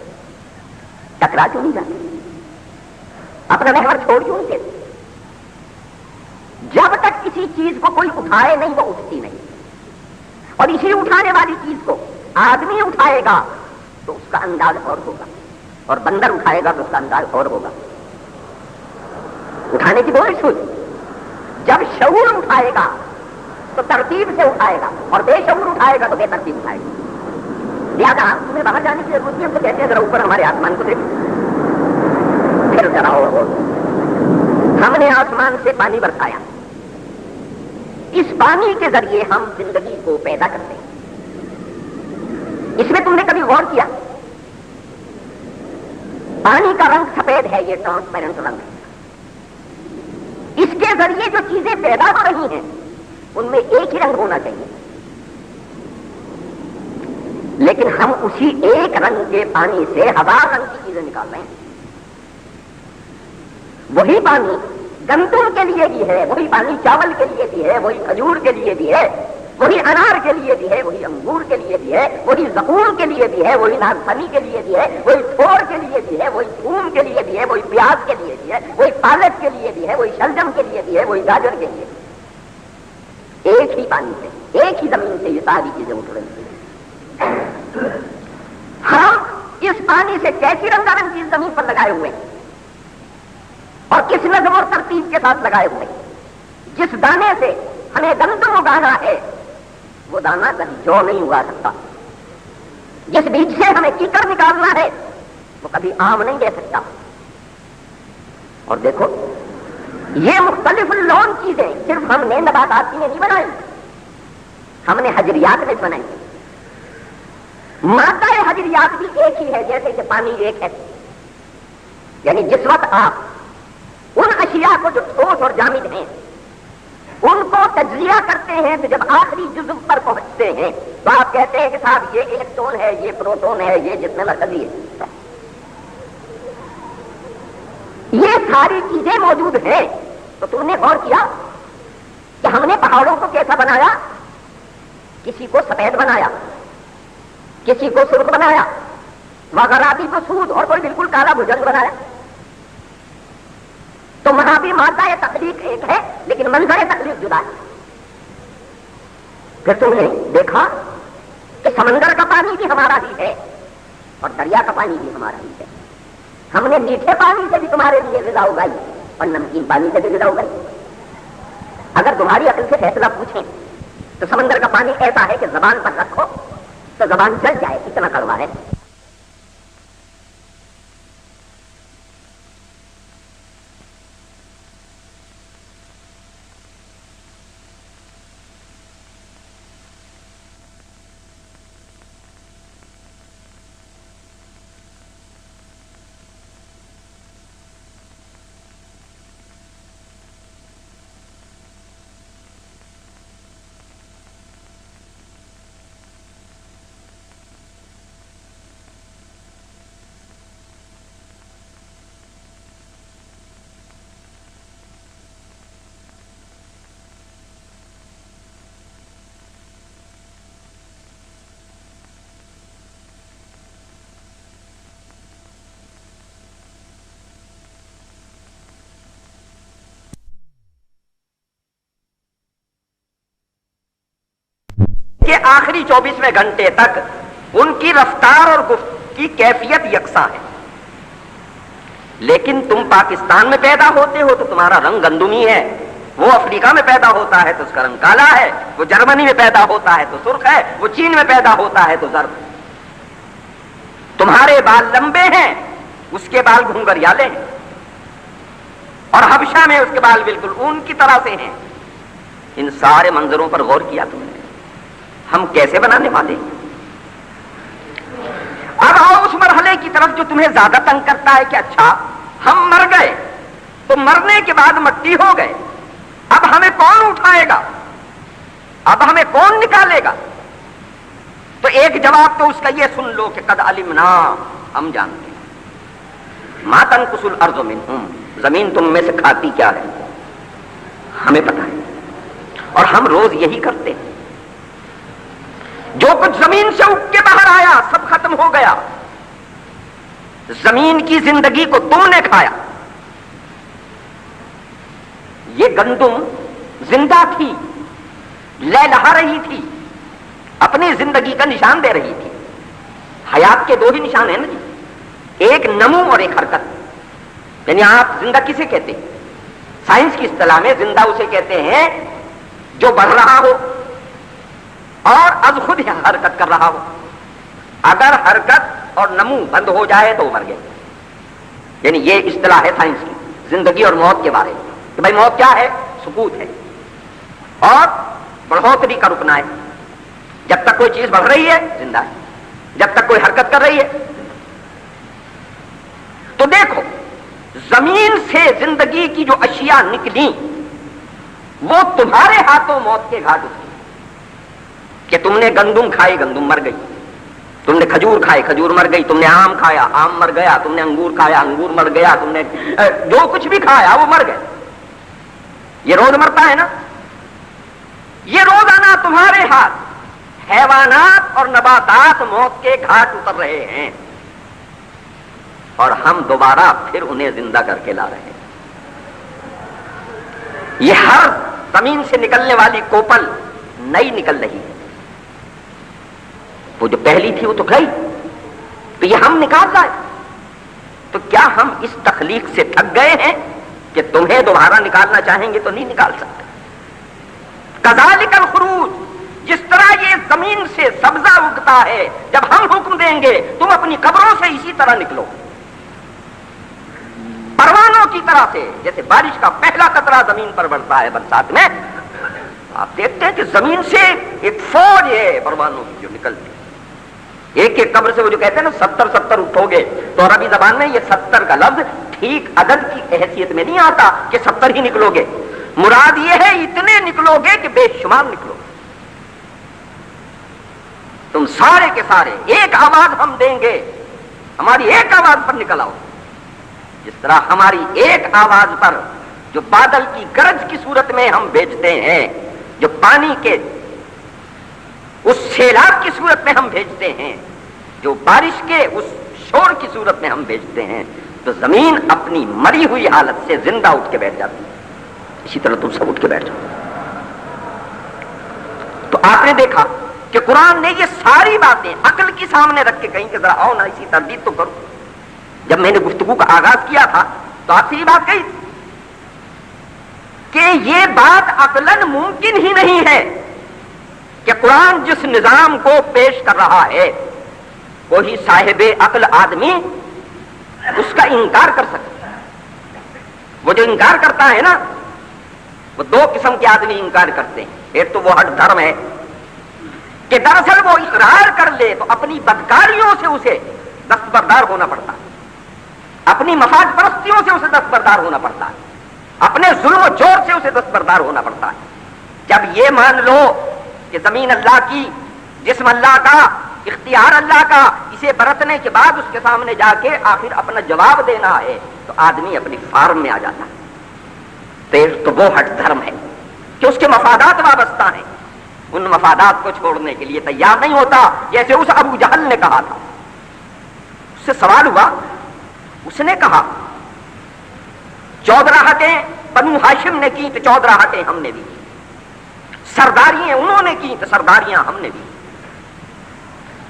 ٹکرا کیوں نہیں جاتی؟ اپنا محور چھوڑ کیوں نہیں دیتی؟ جب تک کسی چیز کو کوئی اٹھائے نہیں وہ اٹھتی نہیں، اور اسی اٹھانے والی چیز کو آدمی اٹھائے گا تو اس کا انداز اور ہوگا، اور بندر اٹھائے گا تو اس کا انداز اور ہوگا۔ اٹھانے کی کوشش ہوئی، جب شعور اٹھائے گا تو ترتیب سے اٹھائے گا، اور بے شعور اٹھائے گا تو بے ترتیب اٹھائے گا۔ لہٰذا تمہیں باہر جانے کی ضرورت نہیں، ہم تو کہتے ہیں ذرا اوپر ہمارے آسمان کو دیکھ، پھر ذرا اور ہم نے آسمان سے پانی برسایا، اس پانی کے ذریعے ہم زندگی کو پیدا کرتے ہیں۔ اس میں تم نے کبھی غور کیا؟ پانی کا رنگ سفید ہے، یہ ٹرانسپیرنٹ رنگ ہے، اس کے ذریعے جو چیزیں پیدا ہو رہی ہیں ان میں ایک ہی رنگ ہونا چاہیے، لیکن ہم اسی ایک رنگ کے پانی سے ہزار رنگ کی چیزیں نکال رہے ہیں۔ وہی پانی گندم کے لیے بھی ہے، وہی پانی چاول کے لیے بھی ہے، وہی کھجور کے لیے بھی ہے، وہی انار کے لیے بھی ہے، وہی انگور کے لیے بھی ہے، وہی زقوم کے لیے بھی ہے، وہی نارفنی کے لیے بھی ہے، وہی تھور کے لیے بھی ہے، وہی تھوم کے لیے بھی ہے، وہی پیاز کے لیے بھی ہے، وہی پالک کے لیے بھی ہے، وہی شلجم کے لیے بھی ہے، وہی گاجر کے لیے۔ ایک ہی پانی سے، ایک ہی زمین سے یہ ساری چیزیں اٹھ رہی ہیں۔ ہم اس پانی سے کیسی رنگا رنگ چیز زمین پر لگائے ہوئے ہیں، اور کس نظم اور ترتیب کے ساتھ لگائے ہوئے ہیں۔ جس دانے سے ہمیں گندم اگانا ہے وہ دانہ کبھی جو نہیں اگا سکتا، جس بیج سے ہمیں کیکر نکالنا ہے وہ کبھی آم نہیں دے سکتا۔ اور دیکھو یہ مختلف لون چیزیں صرف ہم نے نباتات میں نہیں بنائی، ہم نے حجریات میں بنائی۔ مادہ حجریات بھی ایک ہی ہے جیسے کہ پانی ایک ہے، یعنی جس وقت آپ ان اشیاء کو جو ٹھوس اور جامد ہیں ان کو تجزیہ کرتے ہیں تو جب آخری جزو پر پہنچتے ہیں تو آپ کہتے ہیں کہ صاحب یہ الیکٹرون ہے، یہ پروٹون ہے، یہ جسم مرکزی ہے۔ یہ ساری چیزیں موجود ہیں، تو تم نے غور کیا کہ ہم نے پہاڑوں کو کیسا بنایا؟ کسی کو سفید بنایا، کسی کو سرخ بنایا، وغیرہ کو سود، اور کوئی بالکل کالا بھجنگ بنایا۔ تو وہاں بھی مادہ تخلیق ایک ہے لیکن منظر تخلیق جدا ہے۔ پھر تم نے دیکھا کہ سمندر کا پانی بھی ہمارا ہی ہے اور دریا کا پانی بھی ہمارا ہی ہے۔ ہم نے میٹھے پانی سے بھی تمہارے لیے غذا اگائی اور نمکین پانی سے بھی غذا اگائی۔ اگر تمہاری عقل سے فیصلہ پوچھیں تو سمندر کا پانی ایسا ہے کہ زبان پر رکھو تو زبان جل جائے، اتنا کڑوا ہے۔ کہ آخری 24ویں گھنٹے تک ان کی رفتار اور گفتگو کی کیفیت یکساں ہے، لیکن تم پاکستان میں پیدا ہوتے ہو تو تمہارا رنگ گندمی ہے، وہ افریقہ میں پیدا ہوتا ہے تو اس کا رنگ کالا ہے، وہ جرمنی میں پیدا ہوتا ہے تو سرخ ہے، وہ چین میں پیدا ہوتا ہے تو زرد۔ تمہارے بال لمبے ہیں، اس کے بال گھنگریالے ہیں، اور حبشہ میں اس کے بال بالکل اون کی طرح سے ہیں۔ ان سارے منظروں پر غور کیا تم نے؟ ہم کیسے بنانے والے؟ اب آؤ اس مرحلے کی طرف جو تمہیں زیادہ تنگ کرتا ہے کہ اچھا ہم مر گئے تو مرنے کے بعد مٹی ہو گئے، اب ہمیں کون اٹھائے گا، اب ہمیں کون نکالے گا؟ تو ایک جواب تو اس کا یہ سن لو کہ قد علمنا، ہم جانتے ہیں، ما تنقص الارض منہم، زمین تم میں سے کھاتی کیا ہے ہمیں پتا ہے، اور ہم روز یہی کرتے ہیں، جو کچھ زمین سے اٹھ کے باہر آیا سب ختم ہو گیا، زمین کی زندگی کو تم نے کھایا۔ یہ گندم زندہ تھی، لہلہا رہی تھی، اپنی زندگی کا نشان دے رہی تھی۔ حیات کے دو ہی نشان ہیں نا جی، ایک نمو اور ایک حرکت، یعنی آپ زندہ کسے کہتے ہیں؟ سائنس کی اصطلاح میں زندہ اسے کہتے ہیں جو بڑھ رہا ہو اور از خود حرکت کر رہا ہو۔ اگر حرکت اور نمو بند ہو جائے تو مر گئے، یعنی یہ اصطلاح ہے سائنس کی زندگی اور موت کے بارے میں کہ بھائی موت کیا ہے؟ سکوت ہے، اور بڑھوتری کا رکنا ہے۔ جب تک کوئی چیز بڑھ رہی ہے زندہ ہے، جب تک کوئی حرکت کر رہی ہے۔ تو دیکھو زمین سے زندگی کی جو اشیاء نکلی وہ تمہارے ہاتھوں موت کے گھاٹ اتری کہ تم نے گندم کھائی، گندم مر گئی، تم نے کھجور کھائے، کھجور مر گئی، تم نے آم کھایا، آم مر گیا، تم نے انگور کھایا، انگور مر گیا، تم نے جو کچھ بھی کھایا وہ مر گئے۔ یہ روز مرتا ہے نا، یہ روزانہ تمہارے ہاتھ حیوانات اور نباتات موت کے گھاٹ اتر رہے ہیں، اور ہم دوبارہ پھر انہیں زندہ کر کے لا رہے ہیں۔ یہ ہر زمین سے نکلنے والی کوپل نئی نکل رہی ہے، وہ جو پہلی تھی وہ تو گئی، تو یہ ہم نکال رہے۔ تو کیا ہم اس تخلیق سے تھک گئے ہیں کہ تمہیں دوبارہ نکالنا چاہیں گے تو نہیں نکال سکتے؟ کذالک الخروج، جس طرح یہ زمین سے سبزہ اگتا ہے، جب ہم حکم دیں گے تم اپنی قبروں سے اسی طرح نکلو، پروانوں کی طرح سے، جیسے بارش کا پہلا قطرہ زمین پر بڑھتا ہے برسات میں، آپ دیکھتے ہیں کہ زمین سے ایک فوج ہے پروانوں کی جو نکلتی ہے، ایک ایک قبر سے، وہ جو کہتے ہیں نا 70 اٹھو گے، تو عربی زبان میں یہ 70 کا لفظ ٹھیک عدد کی حیثیت میں نہیں آتا کہ 70 ہی نکلو گے، مراد یہ ہے اتنے نکلو گے کہ بے شمار نکلو گے، تم سارے کے سارے ایک آواز ہم دیں گے، ہماری ایک آواز پر نکل آؤ۔ جس طرح ہماری ایک آواز پر جو بادل کی گرج کی صورت میں ہم بھیجتے ہیں، جو پانی کے اس سیلاب کی صورت میں ہم بھیجتے ہیں، جو بارش کے اس شور کی صورت میں ہم بھیجتے ہیں، تو زمین اپنی مری ہوئی حالت سے زندہ اٹھ کے بیٹھ جاتی ہے، اسی طرح تم سب اٹھ کے بیٹھ جاؤ۔ تو آپ نے دیکھا کہ قرآن نے یہ ساری باتیں عقل کے سامنے رکھ کے کہیں کہ ذرا آؤ نا اسی تردید تو کرو۔ جب میں نے گفتگو کا آغاز کیا تھا تو آپ سے یہ بات کہی کہ یہ بات عقلاً ممکن ہی نہیں ہے کہ قرآن جس نظام کو پیش کر رہا ہے وہی صاحب عقل آدمی اس کا انکار کر سکتا ہے۔ وہ جو انکار کرتا ہے نا، وہ دو قسم کے آدمی انکار کرتے ہیں۔ ایک تو وہ ہٹ دھرم ہے کہ دراصل وہ اقرار کر لے تو اپنی بدکاریوں سے اسے دستبردار ہونا پڑتا ہے، اپنی مفاد پرستیوں سے اسے دستبردار ہونا پڑتا ہے، اپنے ظلم و جور سے اسے دستبردار ہونا پڑتا ہے۔ جب یہ مان لو کہ زمین اللہ کی، جسم اللہ کا، اختیار اللہ کا، اسے برتنے کے بعد اس کے سامنے جا کے آخر اپنا جواب دینا ہے، تو آدمی اپنی فارم میں آ جاتا ہے۔ تو وہ ہٹ دھرم ہے کہ اس کے مفادات وابستہ ہیں، ان مفادات کو چھوڑنے کے لیے تیار نہیں ہوتا، جیسے اس ابو جہل نے کہا تھا۔ اس سے سوال ہوا، اس نے کہا 14 ہٹیں بنو ہاشم نے کی تو 14 ہٹیں ہم نے بھی، سرداریاں انہوں نے کی تو سرداریاں ہم نے بھی،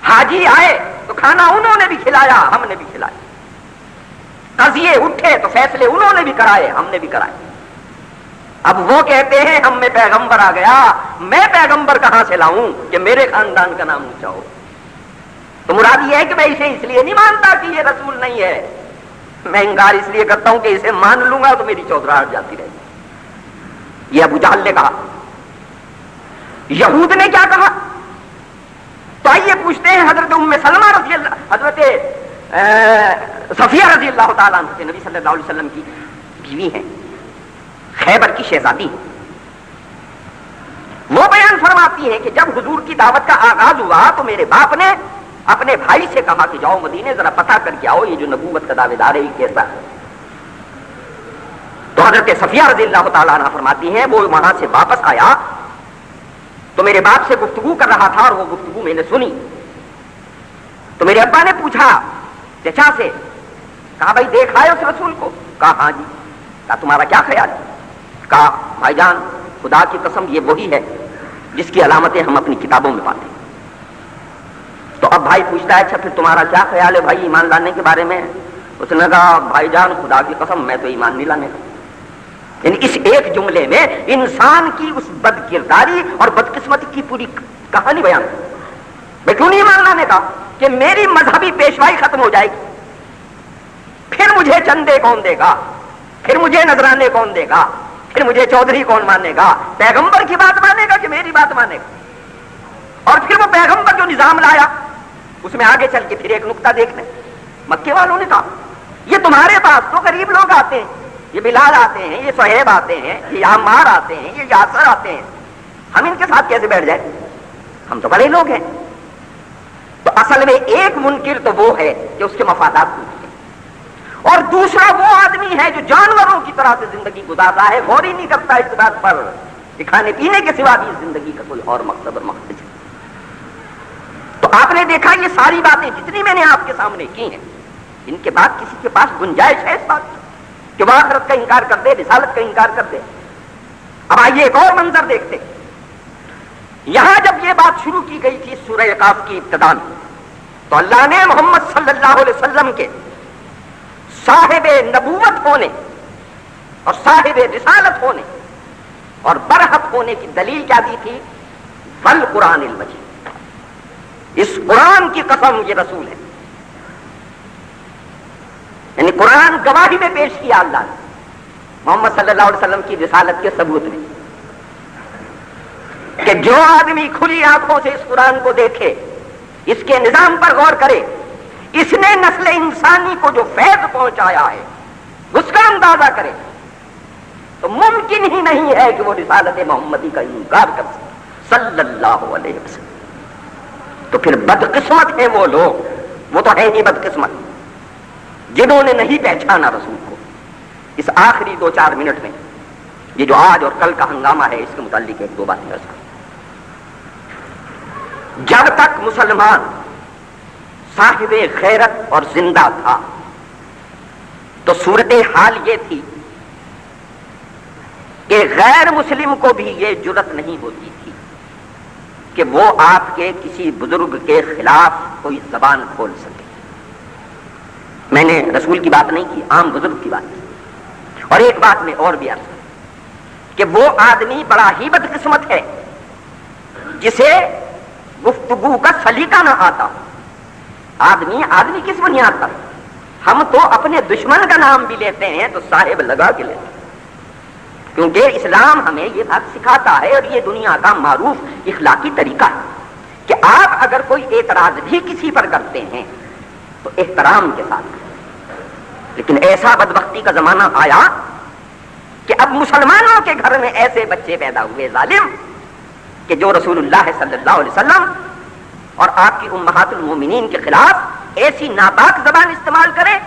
حاجی آئے تو کھانا انہوں نے بھی کھلایا ہم نے بھی کھلایا، قضیے اٹھے تو فیصلے انہوں نے بھی کرائے ہم نے بھی کرائے۔ اب وہ کہتے ہیں ہم میں پیغمبر آ گیا، میں پیغمبر کہاں سے لاؤں کہ میرے خاندان کا نام اونچا ہو؟ تو مراد یہ ہے کہ میں اسے اس لیے نہیں مانتا کہ یہ رسول نہیں ہے، میں انکار اس لیے کرتا ہوں کہ اسے مان لوں گا تو میری چودراہٹ جاتی رہے گی۔ یہ ابو جہل نے کہا۔ یہود نے کیا کہا؟ تو آئیے پوچھتے ہیں حضرت ام سلمہ رضی اللہ، حضرت صفیہ رضی اللہ تعالیٰ عنہ نبی صلی اللہ علیہ وسلم کی بیوی ہیں، خیبر کی شہزادی، وہ بیان فرماتی ہیں کہ جب حضور کی دعوت کا آغاز ہوا تو میرے باپ نے اپنے بھائی سے کہا کہ جاؤ مدینے ذرا پتہ کر کے آؤ یہ جو نبوت کا دعوے دار ہے یہ کیسا ہے۔ تو حضرت صفیہ رضی اللہ تعالیٰ عنہ فرماتی ہیں وہ وہاں سے واپس آیا تو میرے باپ سے گفتگو کر رہا تھا اور وہ گفتگو میں نے سنی، تو میرے ابا نے پوچھا چچا سے، کہا بھائی دیکھا ہے اس رسول کو؟ کہا ہاں جی۔ کہا تمہارا کیا خیال ہے؟ کہا بھائی جان خدا کی قسم یہ وہی ہے جس کی علامتیں ہم اپنی کتابوں میں پاتے ہیں۔ تو اب بھائی پوچھتا ہے اچھا پھر تمہارا کیا خیال ہے بھائی ایمان لانے کے بارے میں؟ اس نے کہا بھائی جان خدا کی قسم میں تو ایمان نہیں لانے کا۔ یعنی اس ایک جملے میں انسان کی اس بد کرداری اور بدقسمتی کی پوری کہانی بیان ہے۔ میں کیوں نہیں ایمان لانے کا؟ کہ میری مذہبی پیشوائی ختم ہو جائے گی، پھر مجھے چندے کون دے گا، پھر مجھے نذرانے کون دے گا، پھر مجھے چودھری کون مانے گا؟ پیغمبر کی بات مانے گا کہ میری بات مانے گا؟ اور پھر وہ پیغمبر جو نظام لایا اس میں آگے چل کے پھر ایک نقطہ دیکھنے، مکے والوں نے کہا یہ تمہارے پاس تو غریب لوگ آتے ہیں، یہ بلال آتے ہیں، یہ صہیب آتے ہیں، یہ عمار آتے ہیں، یہ یاسر آتے ہیں، ہم ان کے ساتھ کیسے بیٹھ جائیں؟ ہم تو بڑے لوگ ہیں۔ تو اصل میں ایک منکر تو وہ ہے کہ اس کے مفادات پوچھتے ہیں، اور دوسرا وہ آدمی ہے جو جانوروں کی طرح سے زندگی گزارتا ہے، غور ہی نہیں کرتا اس بات پر کہ کھانے پینے کے سوا بھی زندگی کا کوئی اور مقصد اور مقصد ہے۔ تو آپ نے دیکھا یہ ساری باتیں جتنی میں نے آپ کے سامنے کی ہیں، ان کے بعد کسی کے پاس گنجائش ہے اس بات کی کہ وہ آخرت کا انکار کر دے، رسالت کا انکار کر دے؟ اب آئیے ایک اور منظر دیکھتے۔ یہاں جب یہ بات شروع کی گئی تھی سورہ قاف کی ابتدا میں، تو اللہ نے محمد صلی اللہ علیہ وسلم کے صاحب نبوت ہونے اور صاحب رسالت ہونے اور برحق ہونے کی دلیل کیا دی تھی؟ والقرآن المجید، اس قرآن کی قسم یہ رسول ہے۔ یعنی قرآن گواہی میں پیش کیا اللہ نے محمد صلی اللہ علیہ وسلم کی رسالت کے ثبوت میں کہ جو آدمی کھلی آنکھوں سے اس قرآن کو دیکھے، اس کے نظام پر غور کرے، اس نے نسل انسانی کو جو فیض پہنچایا ہے اس کا اندازہ کرے، تو ممکن ہی نہیں ہے کہ وہ رسالت محمدی کا انکار کر سکے صلی اللہ علیہ وسلم۔ تو پھر بدقسمت ہیں وہ لوگ، وہ تو ہے ہی بدقسمت، جنہوں نے نہیں پہچانا رسول کو۔ اس آخری 2-4 منٹ میں یہ جو آج اور کل کا ہنگامہ ہے اس کے متعلق ایک دو باتیں عرض کریں۔ جب تک مسلمان صاحب غیرت اور زندہ تھا تو صورتحال یہ تھی کہ غیر مسلم کو بھی یہ جرأت نہیں ہوتی تھی کہ وہ آپ کے کسی بزرگ کے خلاف کوئی زبان کھول سکے۔ میں نے رسول کی بات نہیں کی، عام بزرگ کی بات کی۔ اور ایک بات میں اور بھی عرض کروں کہ وہ آدمی بڑا ہی بدقسمت ہے جسے گفتگو کا سلیقہ نہ آتا۔ آدمی کس بنیاد پر؟ ہم تو اپنے دشمن کا نام بھی لیتے ہیں تو صاحب لگا کے لیتے ہیں، کیونکہ اسلام ہمیں یہ بات سکھاتا ہے اور یہ دنیا کا معروف اخلاقی طریقہ ہے کہ آپ اگر کوئی اعتراض بھی کسی پر کرتے ہیں تو احترام کے ساتھ کریں۔ لیکن ایسا بدبختی کا زمانہ آیا کہ اب مسلمانوں کے گھر میں ایسے بچے پیدا ہوئے ظالم کہ جو رسول اللہ صلی اللہ علیہ وسلم اور آپ کی امہات المومنین کے خلاف ایسی ناپاک زبان استعمال کرے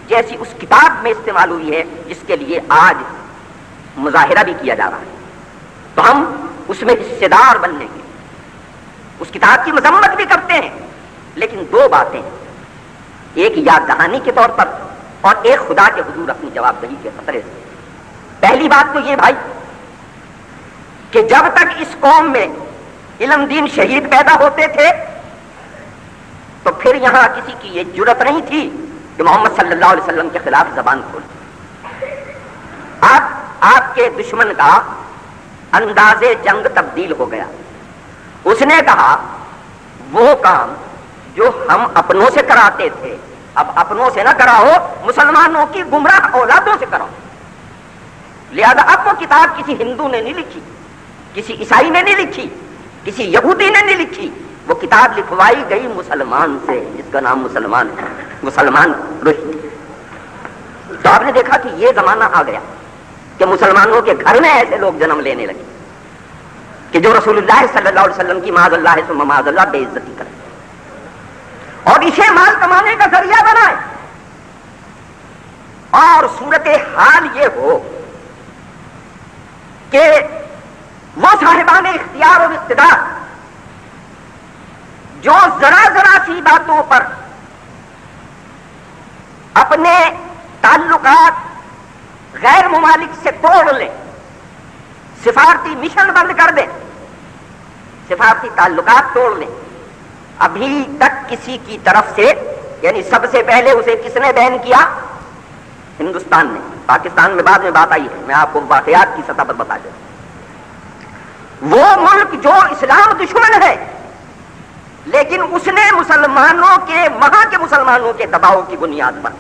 جیسی اس کتاب میں استعمال ہوئی ہے جس کے لیے آج مظاہرہ بھی کیا جا رہا ہے۔ تو ہم اس میں حصے دار بننے کے اس کتاب کی مذمت بھی کرتے ہیں، لیکن دو باتیں، ایک یاد دہانی کے طور پر اور ایک خدا کے حضور اپنی جواب دہی کے خطرے سے۔ پہلی بات تو یہ بھائی کہ جب تک اس قوم میں علم دین شہید پیدا ہوتے تھے تو پھر یہاں کسی کی یہ جرأت نہیں تھی کہ محمد صلی اللہ علیہ وسلم کے خلاف زبان کھولے۔ آپ کے دشمن کا انداز جنگ تبدیل ہو گیا۔ اس نے کہا وہ کام جو ہم اپنوں سے کراتے تھے اب اپنوں سے نہ کراؤ، مسلمانوں کی گمراہ اولادوں سے کراؤ۔ لہذا اب وہ کتاب کسی ہندو نے نہیں لکھی، کسی عیسائی نے نہیں لکھی، کسی یہودی نے نہیں لکھی، وہ کتاب لکھوائی گئی مسلمان سے جس کا نام مسلمان ہے۔ مسلمان رشد. تو آپ نے دیکھا کہ یہ زمانہ آ گیا کہ مسلمانوں کے گھر میں ایسے لوگ جنم لینے لگے کہ جو رسول اللہ صلی اللہ علیہ وسلم کی معاذ اللہ ثم معاذ اللہ بے عزتی کرے اور اسے مال کمانے کا ذریعہ بنائے. اور صورت حال یہ ہو کہ وہ صاحبان اختیار اور اقتدار جو ذرا ذرا سی باتوں پر اپنے تعلقات غیر ممالک سے توڑ لیں، سفارتی مشن بند کر دیں، سفارتی تعلقات توڑ لیں، ابھی تک کسی کی طرف سے، یعنی سب سے پہلے اسے کس نے بین کیا؟ ہندوستان نے. پاکستان میں بعد میں بات آئی ہے، میں آپ کو واقعات کی سطح پر بتا دوں. وہ ملک جو اسلام دشمن ہے لیکن اس نے مسلمانوں کے، وہاں کے مسلمانوں کے دباؤ کی بنیاد پر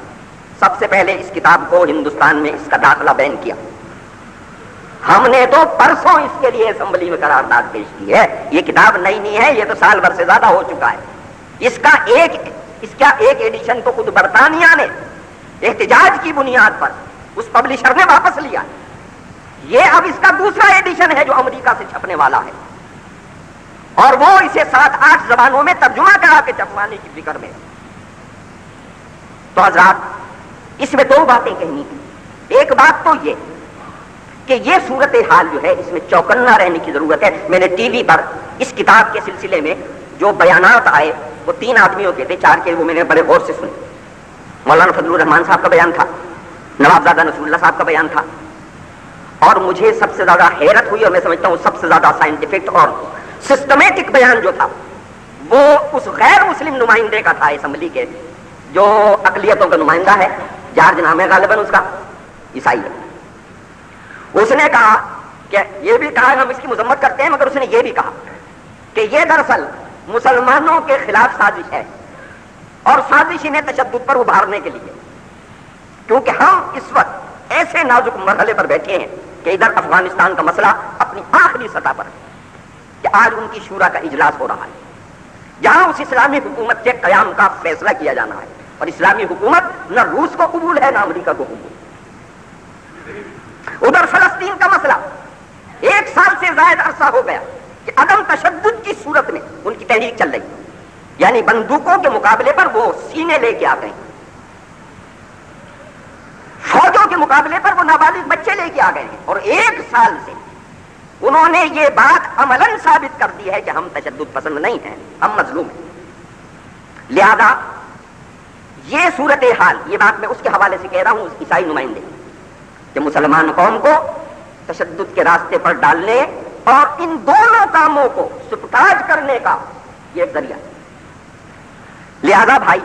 سب سے پہلے اس کتاب کو ہندوستان میں اس کا داخلہ بین کیا. ہم نے تو پرسوں اس کے لیے اسمبلی میں قرارداد پیش کی ہے. یہ کتاب نئی نہیں ہے، یہ تو سال بھر سے زیادہ ہو چکا ہے. اس کا ایک ایڈیشن تو خود برطانیہ نے احتجاج کی بنیاد پر اس پبلشر نے واپس لیا. یہ اب اس کا دوسرا ایڈیشن ہے جو امریکہ سے چھپنے والا ہے اور وہ اسے 7-8 زبانوں میں ترجمہ کرا کے چھپوانے کی فکر میں. تو حضرات اس میں دو باتیں کہنی تھی. ایک بات تو یہ کہ یہ صورتحال جو ہے اس میں چوکنا رہنے کی ضرورت ہے. میں نے ٹی وی پر اس کتاب کے سلسلے میں جو بیانات آئے وہ 3 آدمیوں کے تھے، 4 کے وہ میں نے بڑے غور سے سنے. مولانا فضل الرحمان صاحب کا بیان تھا، نوابزادہ نصر اللہ صاحب کا بیان تھا، اور مجھے سب سے زیادہ حیرت ہوئی اور میں سمجھتا ہوں سب سے زیادہ سائنٹیفک اور سسٹمیٹک بیان جو تھا وہ اس غیر مسلم نمائندے کا تھا اسمبلی کے، جو اقلیتوں کا نمائندہ ہے، جارج نام ہے غالباً اس کا، عیسائی ہے. اس نے کہا کہ یہ بھی کہا ہم اس کی مذمت کرتے ہیں، مگر اس نے یہ بھی کہا کہ یہ دراصل مسلمانوں کے خلاف سازش ہے اور سازش انہیں تشدد پر ابھارنے کے لیے، کیونکہ ہم اس وقت ایسے نازک مرحلے پر بیٹھے ہیں کہ ادھر افغانستان کا مسئلہ اپنی آخری سطح پر ہے کہ آج ان کی شورا کا اجلاس ہو رہا ہے جہاں اس اسلامی حکومت کے قیام کا فیصلہ کیا جانا ہے. اور اسلامی حکومت نہ روس کو قبول ہے نہ امریکہ کو قبول. ادھر فلسطین کا مسئلہ 1 سال سے زائد عرصہ ہو گیا کہ عدم تشدد کی صورت میں ان کی تحریک چل رہی، یعنی بندوقوں کے مقابلے پر وہ سینے لے کے آ گئے، فوجوں کے مقابلے پر وہ نابالغ بچے لے کے آ گئے ہیں. اور 1 سال سے انہوں نے یہ بات عملاً ثابت کر دی ہے کہ ہم تشدد پسند نہیں ہیں، ہم مظلوم ہیں. لہذا یہ صورتحال، یہ بات میں اس کے حوالے سے کہہ رہا ہوں، اس عیسائی نمائندے کہ مسلمان قوم کو تشدد کے راستے پر ڈالنے اور ان دونوں کاموں کو سپتاج کرنے کا یہ ایک ذریعہ. لہذا بھائی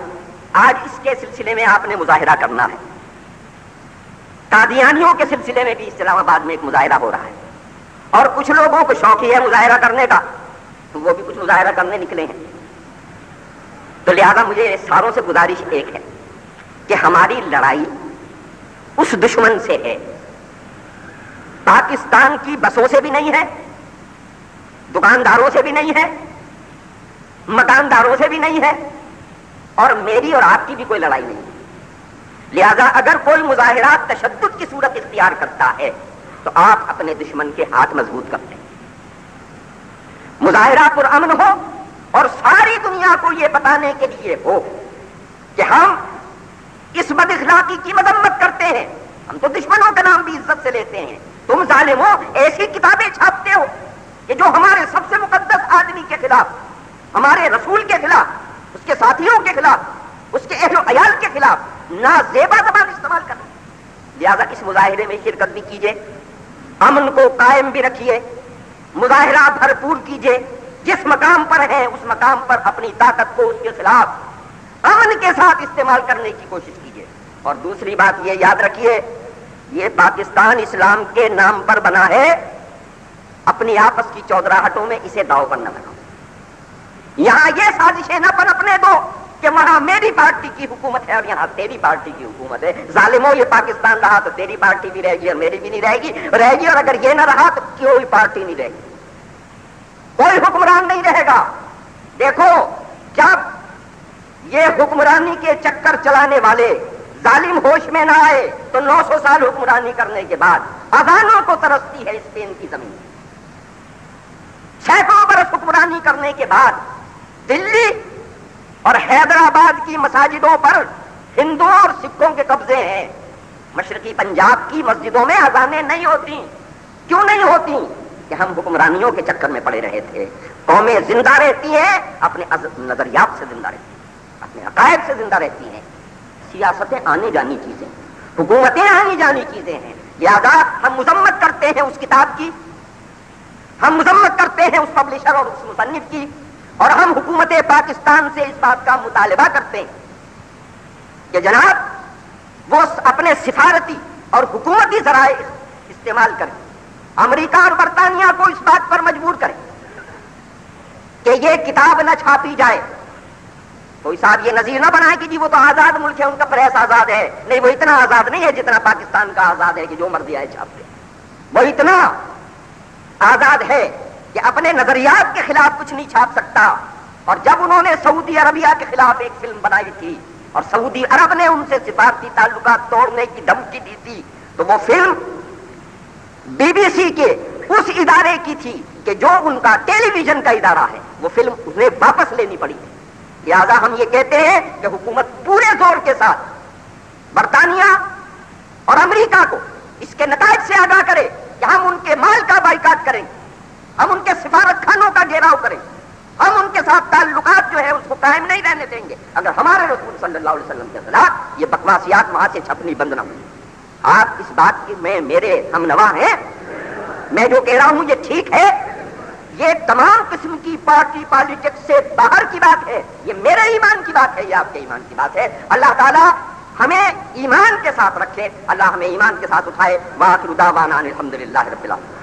آج اس کے سلسلے میں آپ نے مظاہرہ کرنا ہے. قادیانیوں کے سلسلے میں بھی اسلام آباد میں ایک مظاہرہ ہو رہا ہے اور کچھ لوگوں کو شوق ہی ہے مظاہرہ کرنے کا، تو وہ بھی کچھ مظاہرہ کرنے نکلے ہیں. تو لہذا مجھے ساروں سے گزارش ایک ہے کہ ہماری لڑائی اس دشمن سے ہے، پاکستان کی بسوں سے بھی نہیں ہے، دکانداروں سے بھی نہیں ہے، مکانداروں سے بھی نہیں ہے، اور میری اور آپ کی بھی کوئی لڑائی نہیں ہے. لہذا اگر کوئی مظاہرات تشدد کی صورت اختیار کرتا ہے تو آپ اپنے دشمن کے ہاتھ مضبوط کرتے ہیں. مظاہرہ پرامن ہو اور ساری دنیا کو یہ بتانے کے لیے ہو کہ ہم اس بد اخلاقی کی مذمت کرتے ہیں، ہم تو دشمنوں کا نام بھی عزت سے لیتے ہیں. تم ظالموں ایسی کتابیں چھاپتے ہو کہ جو ہمارے سب سے مقدس آدمی کے خلاف، ہمارے رسول کے خلاف، اس کے ساتھیوں کے خلاف، اس کے اہل و عیال کے خلاف نازیبا زبان استعمال کرنا. لہذا اس مظاہرے میں شرکت بھی کیجیے، امن کو قائم بھی رکھیے، مظاہرہ بھرپور کیجیے، جس مقام پر ہیں اس مقام پر اپنی طاقت کو اس کے خلاف امن کے ساتھ استعمال کرنے کی کوشش کیجیے. اور دوسری بات یہ یاد رکھیے، یہ پاکستان اسلام کے نام پر بنا ہے، اپنی آپس کی چودراہٹوں میں اسے داؤ پر نہ لگاؤ. یہاں یہ سازشیں نہ پنپنے دو کہ وہاں میری پارٹی کی حکومت ہے اور یہاں تیری پارٹی کی حکومت ہے. ظالموں یہ پاکستان رہا تو تیری پارٹی بھی رہے گی اور میری بھی نہیں رہے گی، اور اگر یہ نہ رہا تو کوئی پارٹی نہیں رہے گی، کوئی حکمران نہیں رہے گا. دیکھو جب یہ حکمرانی کے چکر چلانے والے ظالم ہوش میں نہ آئے تو 900 سال حکمرانی کرنے کے بعد اذانوں کو ترستی ہے اسپین کی زمین. سینکڑوں برس حکمرانی کرنے کے بعد دلی اور حیدرآباد کی مساجدوں پر ہندوؤں اور سکھوں کے قبضے ہیں. مشرقی پنجاب کی مسجدوں میں اذانیں نہیں ہوتی. کیوں نہیں ہوتی؟ کہ ہم حکمرانیوں کے چکر میں پڑے رہے تھے. قومیں زندہ رہتی ہیں اپنے نظریات سے زندہ رہتی ہیں, اپنے عقائد سے زندہ رہتی ہیں. سیاستیں آنے جانی چیزیں, حکومتیں آنے جانی چیزیں ہیں. لہذا ہم مذمت کرتے ہیں اس کتاب کی, ہم مذمت کرتے ہیں اس پبلشر اور اس مصنف کی, اور ہم حکومت پاکستان سے اس بات کا مطالبہ کرتے ہیں کہ جناب وہ اپنے سفارتی اور حکومتی ذرائع استعمال کریں, امریکہ اور برطانیہ کو اس بات پر مجبور کریں کہ یہ کتاب نہ چھاپی جائے. کوئی صاحب یہ نظیر نہ بنائے کہ جی وہ تو آزاد ملک ہے, ان کا پریس آزاد ہے. نہیں, وہ اتنا آزاد نہیں ہے جتنا پاکستان کا آزاد ہے کہ جو مرضی آئے چھاپ دے. وہ اتنا آزاد ہے کہ اپنے نظریات کے خلاف کچھ نہیں چھاپ سکتا. اور جب انہوں نے سعودی عربیہ کے خلاف ایک فلم بنائی تھی اور سعودی عرب نے ان سے سفارتی تعلقات توڑنے کی دھمکی دی تھی, تو وہ فلم بی بی سی کے اس ادارے کی تھی کہ جو ان کا ٹیلی ویژن کا ادارہ ہے. وہ فلم انہیں واپس لینی پڑی. لہذا ہم یہ کہتے ہیں کہ حکومت پورے زور کے ساتھ برطانیہ اور امریکہ کو اس کے نتائج سے آگاہ کرے کہ ہم ان کے مال کا بائیکاٹ کریں, ہم ان کے سفارت خانوں کا گھیراؤ کریں, ہم ان کے ساتھ تعلقات جو ہے اس کو قائم نہیں رہنے دیں گے اگر ہمارے رسول صلی اللہ علیہ وسلم کے خلاف یہ بکواسیات وہاں سے چھپنی بند نہ ہوئی. آپ اس بات کی میں میرے ہم نوا ہیں, میں جو کہہ رہا ہوں یہ ٹھیک ہے. یہ تمام قسم کی پارٹی پالیٹکس سے باہر کی بات ہے. یہ میرے ایمان کی بات ہے, یہ آپ کے ایمان کی بات ہے. اللہ تعالیٰ ہمیں ایمان کے ساتھ رکھے, اللہ ہمیں ایمان کے ساتھ اٹھائے. وآخر دعوانا الحمدللہ رب العالمین.